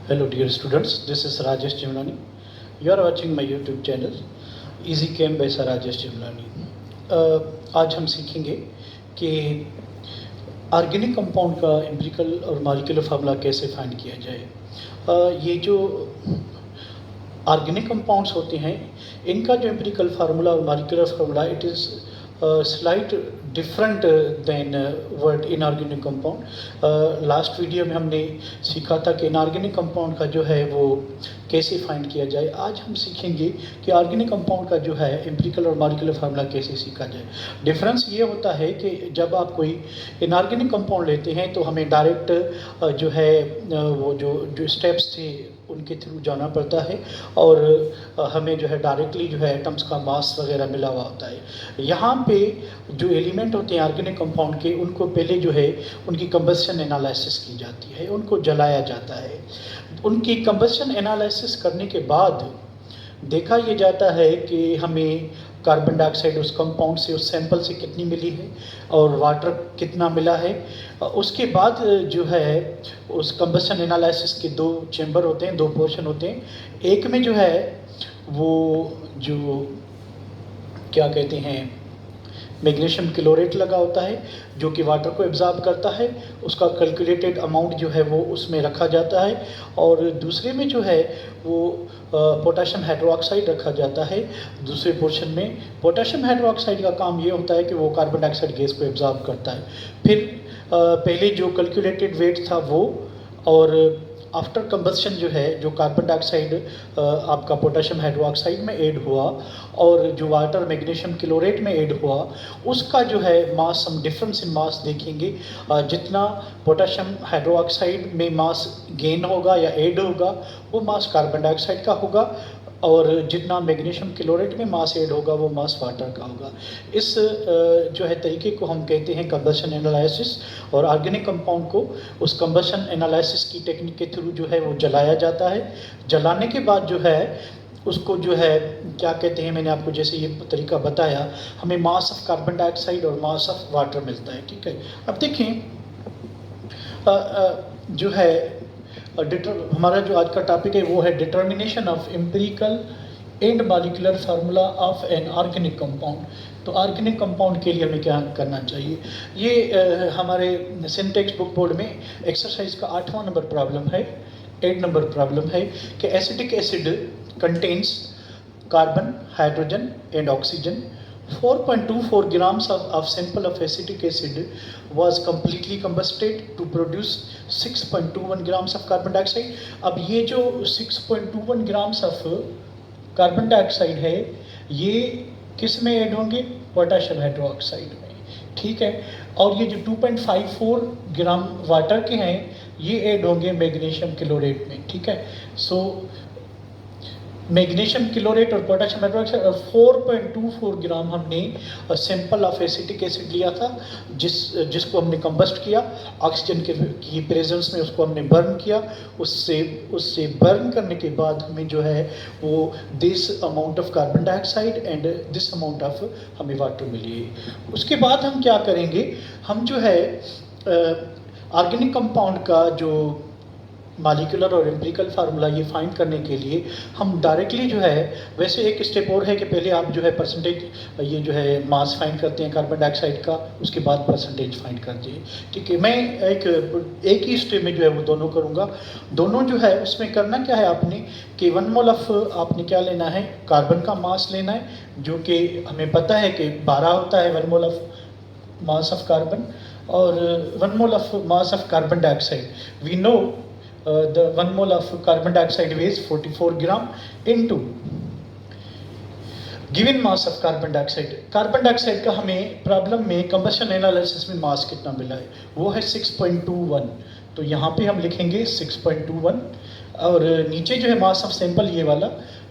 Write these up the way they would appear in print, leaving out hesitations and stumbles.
Hello dear students, this is Rajesh Jimlani. You are watching my YouTube channel Easy Chem by Sir Rajesh Jimlani. आज हम सीखेंगे कि organic compound का empirical और molecular formula कैसे find किया जाए। ये जो ऑर्गेनिक कंपाउंड्स होते हैं इनका जो एम्पिरिकल फार्मूला और molecular formula it is slight different than word inorganic compound. Last video में हमने सीखा था कि इनऑर्गेनिक कंपाउंड का जो है वो कैसे फाइंड किया जाए। आज हम सीखेंगे कि ऑर्गेनिक कंपाउंड का जो है एम्पिरिकल और मॉलिक्यूलर फार्मूला कैसे सीखा जाए। डिफरेंस ये होता है कि जब आप कोई इनऑर्गेनिक कंपाउंड लेते हैं तो हमें डायरेक्ट जो है वो जो स्टेप्स थे उनके थ्रू जाना पड़ता है और हमें जो है डायरेक्टली जो है एटम्स का मास वगैरह मिला हुआ होता है। यहाँ पे जो एलिमेंट होते हैं ऑर्गेनिक कंपाउंड के उनको पहले जो है उनकी कंबस्शन एनालिसिस की जाती है, उनको जलाया जाता है। उनकी कंबस्शन एनालिसिस करने के बाद देखा ये जाता है कि हमें कार्बन डाइऑक्साइड उस कंपाउंड से उस सैंपल से कितनी मिली है और वाटर कितना मिला है। उसके बाद जो है उस कंबस्शन एनालिसिस के दो चैम्बर होते हैं, दो पोर्शन होते हैं। एक में जो है वो जो क्या कहते हैं मैग्नीशियम क्लोरेट लगा होता है जो कि वाटर को एब्जॉर्ब करता है, उसका कैलकुलेटेड अमाउंट जो है वो उसमें रखा जाता है। और दूसरे में जो है वो पोटेशियम हाइड्रोक्साइड रखा जाता है। दूसरे पोर्शन में पोटेशियम हाइड्रोक्साइड का काम ये होता है कि वो कार्बन डाइऑक्साइड गैस को एब्जॉर्ब करता है। फिर पहले जो कैलकुलेटेड वेट था वो, और आफ्टर कंबस्शन जो है जो कार्बन डाइऑक्साइड आपका पोटेशियम हाइड्रोक्साइड में ऐड हुआ और जो वाटर मैग्नीशियम क्लोरेट में ऐड हुआ उसका जो है मास, हम डिफरेंस इन मास देखेंगे। जितना पोटेशियम हाइड्रोक्साइड में मास गेन होगा या ऐड होगा वो मास कार्बन डाइऑक्साइड का होगा और जितना मैग्नीशियम क्लोरेट में मास ऐड होगा वो मास वाटर का होगा। इस जो है तरीके को हम कहते हैं कंबशन एनालिसिस। और ऑर्गेनिक कंपाउंड को उस कंबशन एनालिसिस की टेक्निक के थ्रू जो है वो जलाया जाता है। जलाने के बाद जो है उसको जो है क्या कहते हैं, मैंने आपको जैसे ये तरीका बताया, हमें मास ऑफ कार्बन डाइऑक्साइड और मास ऑफ वाटर मिलता है। ठीक है, अब देखें जो है हमारा जो आज का टॉपिक है वो है determination of empirical and molecular formula of an organic compound. तो ऑर्गेनिक कंपाउंड के लिए हमें क्या करना चाहिए, ये हमारे सिंटेक्स बुक बोर्ड में एक्सरसाइज का 8वां नंबर प्रॉब्लम है, 8 नंबर प्रॉब्लम है कि acetic acid contains carbon, hydrogen and oxygen. 4.24 grams of sample of acetic acid was completely combusted to produce 6.21 grams of carbon dioxide। अब ये जो 6.21 grams of कार्बन डाइऑक्साइड है ये किस में ऐड होंगे, पोटेशियम हाइड्रोक्साइड में। ठीक है, और ये जो 2.54 ग्राम वाटर के हैं ये ऐड होंगे मैग्नीशियम क्लोरेट में। ठीक है, सो मैग्नीशियम क्लोरेट और पोटेशियम हाइड्रोक्साइड और 4.24 ग्राम हमने सैंपल ऑफ एसिटिक एसिड लिया था जिसको हमने कंबस्ट किया ऑक्सीजन की प्रेजेंस में, उसको हमने बर्न किया। उससे बर्न करने के बाद हमें जो है वो this amount of carbon dioxide and this amount of हमें वाटर मिली। उसके बाद हम क्या करेंगे, हम जो है ऑर्गेनिक कंपाउंड का जो मॉलिक्यूलर और एम्पिरिकल फार्मूला ये फाइंड करने के लिए हम डायरेक्टली जो है, वैसे एक स्टेप और है कि पहले आप जो है परसेंटेज ये जो है मास फाइंड करते हैं कार्बन डाइऑक्साइड का, उसके बाद परसेंटेज फाइंड करते हैं। ठीक है, मैं एक ही स्टेप में जो है वो दोनों करूँगा। दोनों जो है उसमें करना क्या है आपने कि 1 मोल ऑफ आपने क्या लेना है, कार्बन का मास लेना है जो कि हमें पता है कि 12 होता है 1 mole of mass of carbon, और 1 mole of mass of carbon dioxide we know the 1 mole of carbon dioxide weighs 44 gram into given mass of carbon dioxide। Carbon dioxide का हमें प्रॉब्लम में कंबशन एनालिसिस में मास कितना मिला है वो है 6.21, तो यहाँ पे हम लिखेंगे 6.21 और नीचे जो है मास ऑफ सैंपल ये वाला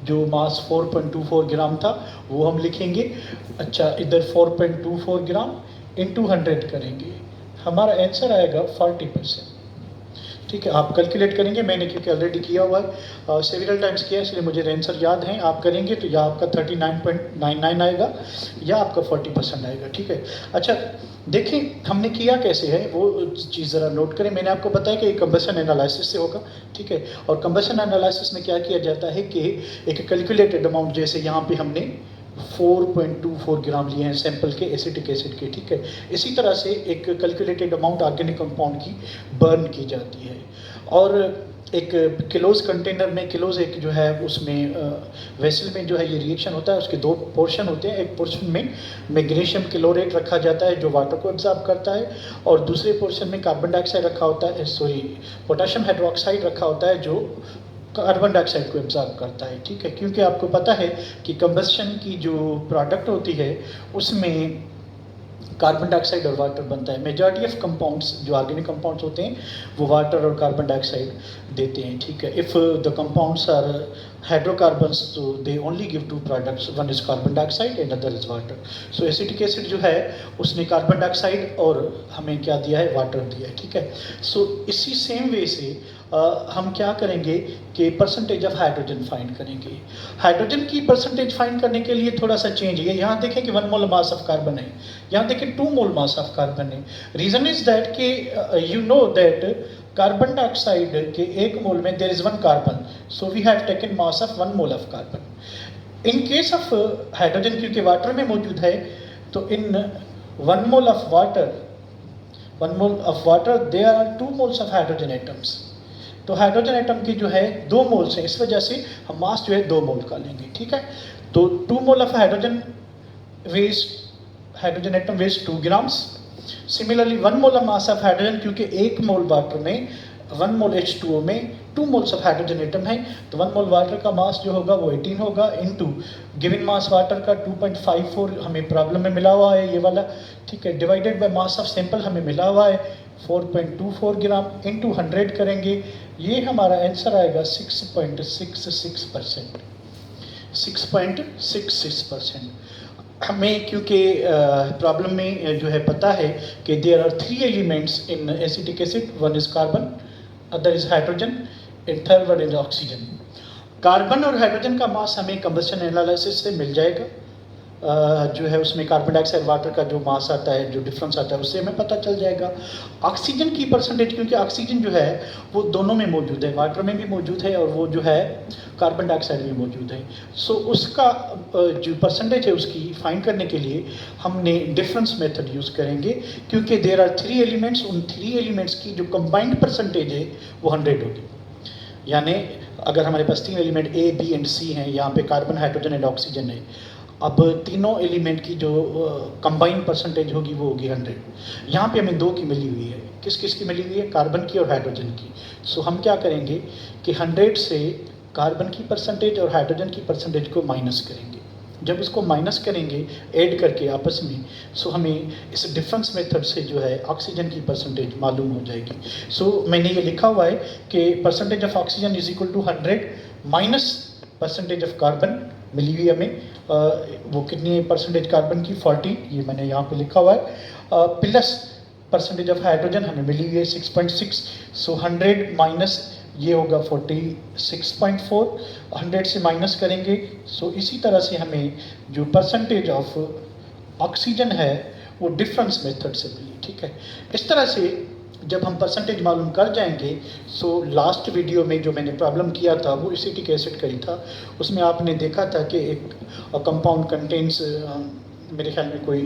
जो मास 4.24 ग्राम था वो हम लिखेंगे। अच्छा, इधर 4.24 ग्राम इंटू 100 करेंगे, हमारा आंसर आएगा 40%। ठीक है, आप कैलकुलेट करेंगे, मैंने क्योंकि ऑलरेडी किया हुआ है, सेवरल टाइम्स किया, इसलिए मुझे आंसर याद है। आप करेंगे तो या आपका 39.99 आएगा या आपका 40% आएगा। ठीक है, अच्छा देखें हमने किया कैसे है वो चीज़ ज़रा नोट करें। मैंने आपको बताया कि कंबशन एनालिसिस से होगा। ठीक है, और कंबशन एनालिसिस में क्या किया जाता है कि एक कैलकुलेटेड अमाउंट, जैसे यहाँ पे हमने 4.24 ग्राम लिए हैं सैंपल के एसिटिक एसिड के। ठीक है, इसी तरह से एक कैलकुलेटेड अमाउंट ऑर्गेनिक कंपाउंड की बर्न की जाती है। और एक किलोज कंटेनर में, किलोज एक जो है उसमें वेसल में जो है ये रिएक्शन होता है, उसके दो पोर्शन होते हैं। एक पोर्शन में मैग्नीशियम क्लोरेट रखा जाता है जो वाटर को एब्जॉर्ब करता है, और दूसरे पोर्शन में कार्बन डाइऑक्साइड रखा होता है, सॉरी पोटेशियम हाइड्रोक्साइड रखा होता है जो कार्बन डाइऑक्साइड को एब्जॉर्ब करता है। ठीक है, क्योंकि आपको पता है कि कंबशन की जो प्रोडक्ट होती है उसमें कार्बन डाइऑक्साइड और वाटर बनता है। मेजॉरिटी ऑफ कंपाउंड्स जो ऑर्गेनिक कंपाउंड्स होते हैं वो वाटर और कार्बन डाइऑक्साइड देते हैं। ठीक है, if the compounds are hydrocarbons तो they only give two products, one is carbon dioxide and other is water. So acetic acid जो है उसने कार्बन डाइऑक्साइड और हमें क्या दिया है, वाटर दिया है। ठीक है, सो इसी सेम वे से हम क्या करेंगे कि परसेंटेज ऑफ हाइड्रोजन फाइंड करेंगे। हाइड्रोजन की परसेंटेज फाइंड करने के लिए थोड़ा सा चेंज है। यहाँ देखें कि 1 मोल मास ऑफ कार्बन है, यहाँ देखें 2 मोल मास ऑफ कार्बन है। रीजन इज दैट कि you know that carbon dioxide के 1 मोल में there is 1 carbon, so we have taken mass of 1 mole of carbon. In case of hydrogen क्योंकि water में मौजूद है, तो in 1 mole of water, 1 mole of water there are 2 moles of hydrogen atoms. तो hydrogen atom की जो है 2 moles हैं, इस वजह से हम मास जो है 2 मोल का लेंगे। ठीक है, तो 2 mole of hydrogen weighs, hydrogen atom weighs 2 grams. Similarly 1 mole of mass of hydrogen, क्योंकि 1 मोल वाटर में 1 मोल H2O में 2 मोल्स ऑफ हाइड्रोजन एटम है, तो 1 मोल वाटर का मास जो होगा वो 18 होगा, इनटू गिवन मास वाटर का 2.54 हमें प्रॉब्लम में मिला हुआ है ये वाला। ठीक है, divided by mass of sample हमें मिला हुआ है 4.24 ग्राम, इंटू 100 करेंगे, ये हमारा आंसर आएगा 6.66%। 6.66%। हमें क्योंकि प्रॉब्लम में जो है पता है कि there are 3 elements in acetic acid, one is carbon, other is hydrogen and third one is oxygen. Carbon और हाइड्रोजन का मास हमें कंबशन एनालिसिस से मिल जाएगा। जो है उसमें कार्बन डाइऑक्साइड वाटर का जो मास आता है, जो डिफरेंस आता है, उससे हमें पता चल जाएगा। ऑक्सीजन की परसेंटेज, क्योंकि ऑक्सीजन जो है वो दोनों में मौजूद है, वाटर में भी मौजूद है और वो जो है कार्बन डाइऑक्साइड में मौजूद है। सो उसका जो परसेंटेज है उसकी फाइंड करने के लिए हमने डिफरेंस मेथड यूज़ करेंगे, क्योंकि देयर आर 3 एलिमेंट्स, उन 3 एलिमेंट्स की जो कंबाइंड परसेंटेज है वो 100 होगी। यानी अगर हमारे पास 3 element A, B and C हैं, यहाँ पे कार्बन, हाइड्रोजन एंड ऑक्सीजन है, अब तीनों एलिमेंट की जो कंबाइंड परसेंटेज होगी वो होगी 100। यहाँ पे हमें 2 की मिली हुई है, किस किस की मिली हुई है, कार्बन की और हाइड्रोजन की। सो हम क्या करेंगे कि 100 से कार्बन की परसेंटेज और हाइड्रोजन की परसेंटेज को माइनस करेंगे। जब इसको माइनस करेंगे ऐड करके आपस में, सो हमें इस डिफरेंस मेथड से जो है ऑक्सीजन की परसेंटेज मालूम हो जाएगी। सो मैंने ये लिखा हुआ है कि percentage of oxygen is equal to 100 minus percentage of carbon मिली हुई हमें, वो कितनी परसेंटेज कार्बन की, 40, ये मैंने यहाँ पे लिखा हुआ है, प्लस परसेंटेज ऑफ हाइड्रोजन हमें मिली हुई है 6.6। सो 100 माइनस ये होगा 46.4, 100 से माइनस करेंगे। सो इसी तरह से हमें जो परसेंटेज ऑफ ऑक्सीजन है वो डिफरेंस मेथड से मिली। ठीक है, इस तरह से जब हम परसेंटेज मालूम कर जाएंगे, सो लास्ट वीडियो में जो मैंने प्रॉब्लम किया था वो एसिटिक एसिड का ही था। उसमें आपने देखा था कि एक कंपाउंड कंटेन्स मेरे ख्याल में कोई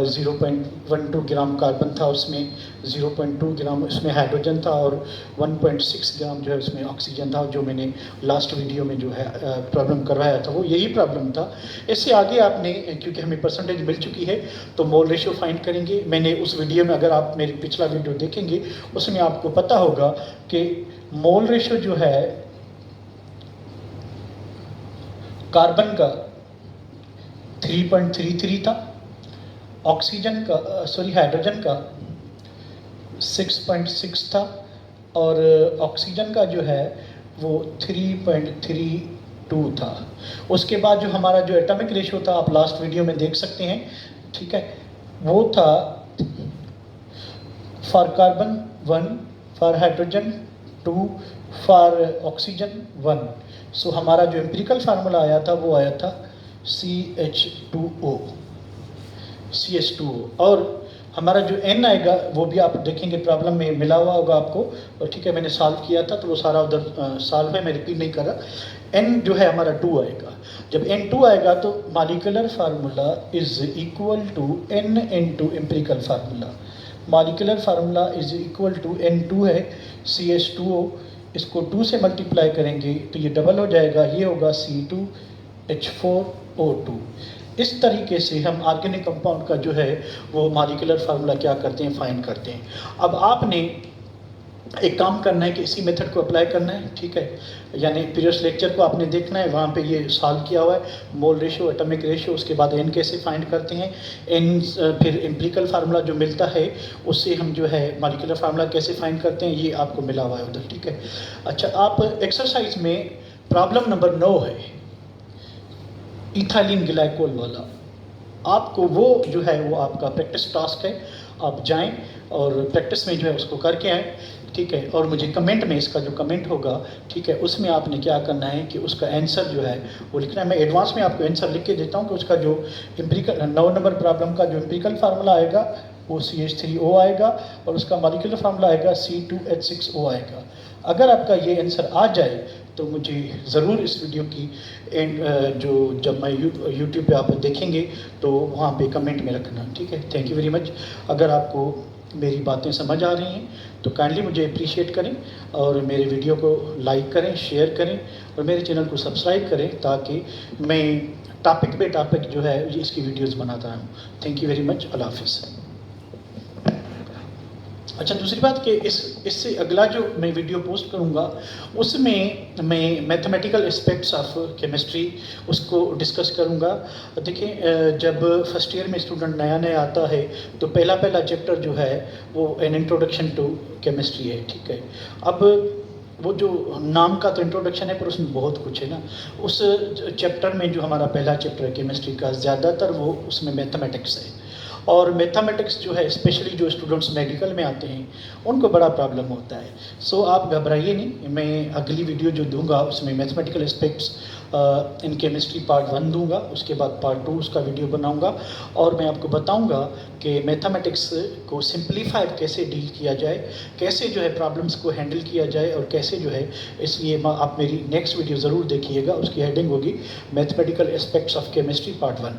0.12 ग्राम कार्बन था, उसमें 0.2 ग्राम उसमें हाइड्रोजन था और 1.6 ग्राम जो है उसमें ऑक्सीजन था। जो मैंने लास्ट वीडियो में जो है प्रॉब्लम करवाया था वो यही प्रॉब्लम था। इससे आगे आपने, क्योंकि हमें परसेंटेज मिल चुकी है, तो मोल रेशियो फाइंड करेंगे। मैंने उस वीडियो में, अगर आप मेरी पिछला वीडियो देखेंगे उसमें आपको पता होगा कि मोल रेशियो जो है कार्बन का 3.33 था, ऑक्सीजन का हाइड्रोजन का 6.6 था, और ऑक्सीजन का जो है वो 3.32 था। उसके बाद जो हमारा जो एटॉमिक रेशियो था, आप लास्ट वीडियो में देख सकते हैं। ठीक है, वो था for carbon 1, for hydrogen 2 for oxygen 1। सो हमारा जो एम्पिरिकल फार्मूला आया था वो आया था CH2O, CH2O। और हमारा जो N आएगा वो भी आप देखेंगे प्रॉब्लम में मिला हुआ होगा आपको, और ठीक है मैंने सॉल्व किया था तो वो सारा उधर सॉल्व है, मैं रिपीट नहीं कर रहा। N जो है हमारा 2 आएगा। जब N2 आएगा तो molecular formula is equal to N into empirical formula. Molecular formula is equal to N2 है CH2O, इसको 2 से मल्टीप्लाई करेंगे तो ये डबल हो जाएगा, ये होगा C2H4O2। इस तरीके से हम ऑर्गेनिक कंपाउंड का जो है वो मॉलिक्यूलर फार्मूला क्या करते हैं, फाइंड करते हैं। अब आपने एक काम करना है कि इसी मेथड को अप्लाई करना है, ठीक है। यानी प्रीवियस लेक्चर को आपने देखना है, वहाँ पे ये सॉल्व किया हुआ है, मोल रेशियो, एटॉमिक रेशियो, उसके बाद N कैसे फाइंड करते हैं, N फिर एम्पिरिकल फार्मूला जो मिलता है उससे हम जो है मॉलिक्यूलर फार्मूला कैसे फाइंड करते हैं, ये आपको मिला हुआ है उधर, ठीक है। अच्छा, आप एक्सरसाइज में प्रॉब्लम नंबर 9 है इथाइलिन ग्लाइकोल वाला, आपको वो जो है वो आपका प्रैक्टिस टास्क है, आप जाएं और प्रैक्टिस में जो है उसको करके आएँ, ठीक है। और मुझे कमेंट में इसका जो कमेंट होगा, ठीक है, उसमें आपने क्या करना है कि उसका आंसर जो है वो लिखना है। मैं एडवांस में आपको आंसर लिख के देता हूँ कि उसका जो एम्पिरिकल 9 नंबर प्रॉब्लम का जो एम्पिरिकल फार्मूला आएगा वो CH3O आएगा और उसका मॉलिक्यूलर फार्मूला आएगा C2H6O आएगा। अगर आपका ये आंसर आ जाए तो मुझे ज़रूर इस वीडियो की जो जब मैं यूट्यूब पे आप देखेंगे तो वहाँ पे कमेंट में रखना, ठीक है। Thank you very much. अगर आपको मेरी बातें समझ आ रही हैं तो काइंडली मुझे अप्रिशिएट करें और मेरे वीडियो को लाइक करें, शेयर करें और मेरे चैनल को सब्सक्राइब करें ताकि मैं टॉपिक पे टॉपिक जो है इसकी वीडियोस बनाता रहूँ। Thank you very much. अल्लाह हाफिज़। अच्छा, दूसरी बात कि इससे अगला जो मैं वीडियो पोस्ट करूँगा उसमें मैं मैथमेटिकल एस्पेक्ट्स ऑफ केमिस्ट्री उसको डिस्कस करूँगा। देखिए, जब फर्स्ट ईयर में स्टूडेंट नया नया आता है तो पहला चैप्टर जो है वो एन इंट्रोडक्शन टू केमिस्ट्री है, ठीक है। अब वो जो नाम का तो इंट्रोडक्शन है पर उसमें बहुत कुछ है ना। उस चैप्टर में जो हमारा पहला चैप्टर है केमिस्ट्री का, ज़्यादातर वो उसमें मैथमेटिक्स है। और मैथमेटिक्स जो है स्पेशली जो स्टूडेंट्स मेडिकल में आते हैं उनको बड़ा प्रॉब्लम होता है। सो आप घबराइए नहीं, मैं अगली वीडियो जो दूंगा उसमें mathematical aspects in chemistry part 1 दूंगा, उसके बाद पार्ट 2 उसका वीडियो बनाऊंगा और मैं आपको बताऊंगा कि मैथमेटिक्स को सिंप्लीफाई कैसे डील किया जाए, कैसे जो है प्रॉब्लम्स को हैंडल किया जाए और कैसे जो है। इसलिए आप मेरी नेक्स्ट वीडियो ज़रूर देखिएगा, उसकी हेडिंग होगी mathematical aspects of chemistry part 1।